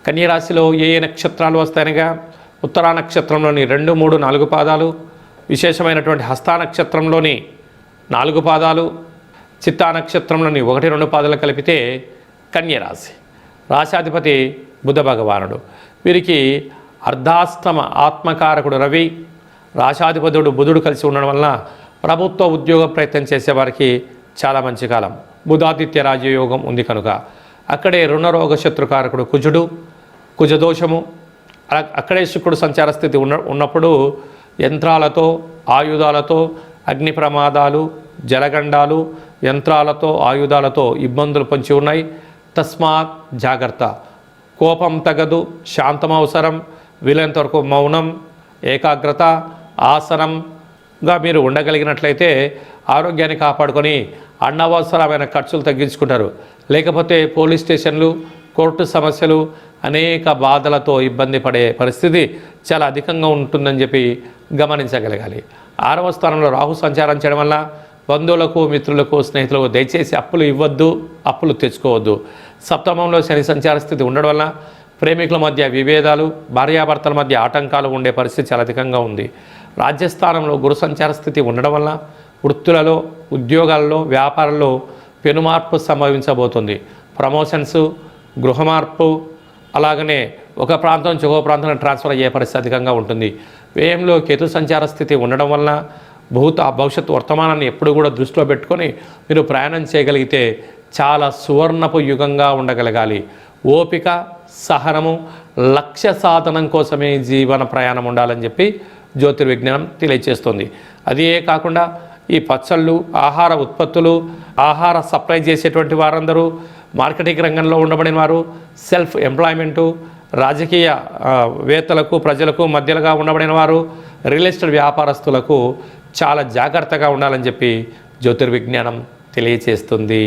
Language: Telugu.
కన్యరాశిలో ఏ నక్షత్రాలు వస్తాయనగా ఉత్తరా నక్షత్రంలోని 2, 3, 4 పాదాలు, విశేషమైనటువంటి హస్తా నక్షత్రంలోని 4 పాదాలు, చిత్తా నక్షత్రంలోని 1, 2 పాదాలు కలిపితే కన్యరాశి. రాశాధిపతి బుధ భగవానుడు. వీరికి అర్ధాష్టమ ఆత్మకారకుడు రవి, రాశాధిపతుడు బుధుడు కలిసి ఉండడం వలన ప్రభుత్వ ఉద్యోగ ప్రయత్నం చేసేవారికి చాలా మంచి కాలం. బుధాదిత్య రాజయోగం ఉంది కనుక అక్కడే రుణరోగ శత్రుకారకుడు కుజుడు, కుజదోషము, అక్కడే శుక్రుడు సంచార స్థితి ఉన్నప్పుడు యంత్రాలతో, ఆయుధాలతో, అగ్ని ప్రమాదాలు, జలగండాలు, యంత్రాలతో, ఆయుధాలతో ఇబ్బందులు పొంచి ఉన్నాయి. తస్మాత్ జాగ్రత్త. కోపం తగదు, శాంతం అవసరం. వీలైనంత వరకు మౌనం, ఏకాగ్రత, ఆసనంగా మీరు ఉండగలిగినట్లయితే ఆరోగ్యాన్ని కాపాడుకొని అనవసరమైన ఖర్చులు తగ్గించుకుంటారు. లేకపోతే పోలీస్ స్టేషన్లు, కోర్టు సమస్యలు, అనేక బాధలతో ఇబ్బంది పడే పరిస్థితి చాలా అధికంగా ఉంటుందని చెప్పి గమనించగలగాలి. 6వ స్థానంలో రాహు సంచారం చేయడం వల్ల బంధువులకు, మిత్రులకు, స్నేహితులకు దయచేసి అప్పులు ఇవ్వద్దు, అప్పులు తెచ్చుకోవద్దు. సప్తమంలో శని సంచార స్థితి ఉండడం వల్ల ప్రేమికుల మధ్య విభేదాలు, భార్యాభర్తల మధ్య ఆటంకాలు ఉండే పరిస్థితి చాలా అధికంగా ఉంది. రాజ్యస్థానంలో గురు సంచార స్థితి ఉండడం వల్ల వృత్తులలో, ఉద్యోగాల్లో, వ్యాపారంలో పెనుమార్పు సంభవించబోతుంది. ప్రమోషన్స్, గృహమార్పు, అలాగనే ఒక ప్రాంతం నుంచి ఒక ప్రాంతానికి ట్రాన్స్ఫర్ అయ్యే పరిస్థితి అధికంగా ఉంటుంది. వ్యయంలో కేతు సంచార స్థితి ఉండడం వలన భవిష్యత్తు వర్తమానాన్ని ఎప్పుడు కూడా దృష్టిలో పెట్టుకొని మీరు ప్రయాణం చేయగలిగితే చాలా సువర్ణపు యుగంగా ఉండగలగాలి. ఓపిక, సహనము, లక్ష్య సాధనం కోసమే జీవన ప్రయాణం ఉండాలని చెప్పి జ్యోతిర్విజ్ఞానం తెలియజేస్తుంది. అదే కాకుండా ఈ పచ్చళ్ళు, ఆహార ఉత్పత్తులు, ఆహార సప్లై చేసేటువంటి వారందరూ, మార్కెటింగ్ రంగంలో ఉండబడిన వారు, సెల్ఫ్ ఎంప్లాయ్మెంటు, రాజకీయ వేత్తలకు, ప్రజలకు మధ్యలుగా ఉండబడిన వారు, రియల్ ఎస్టేట్ వ్యాపారస్తులకు చాలా జాగ్రత్తగా ఉండాలని చెప్పి జ్యోతిర్విజ్ఞానం తెలియజేస్తుంది.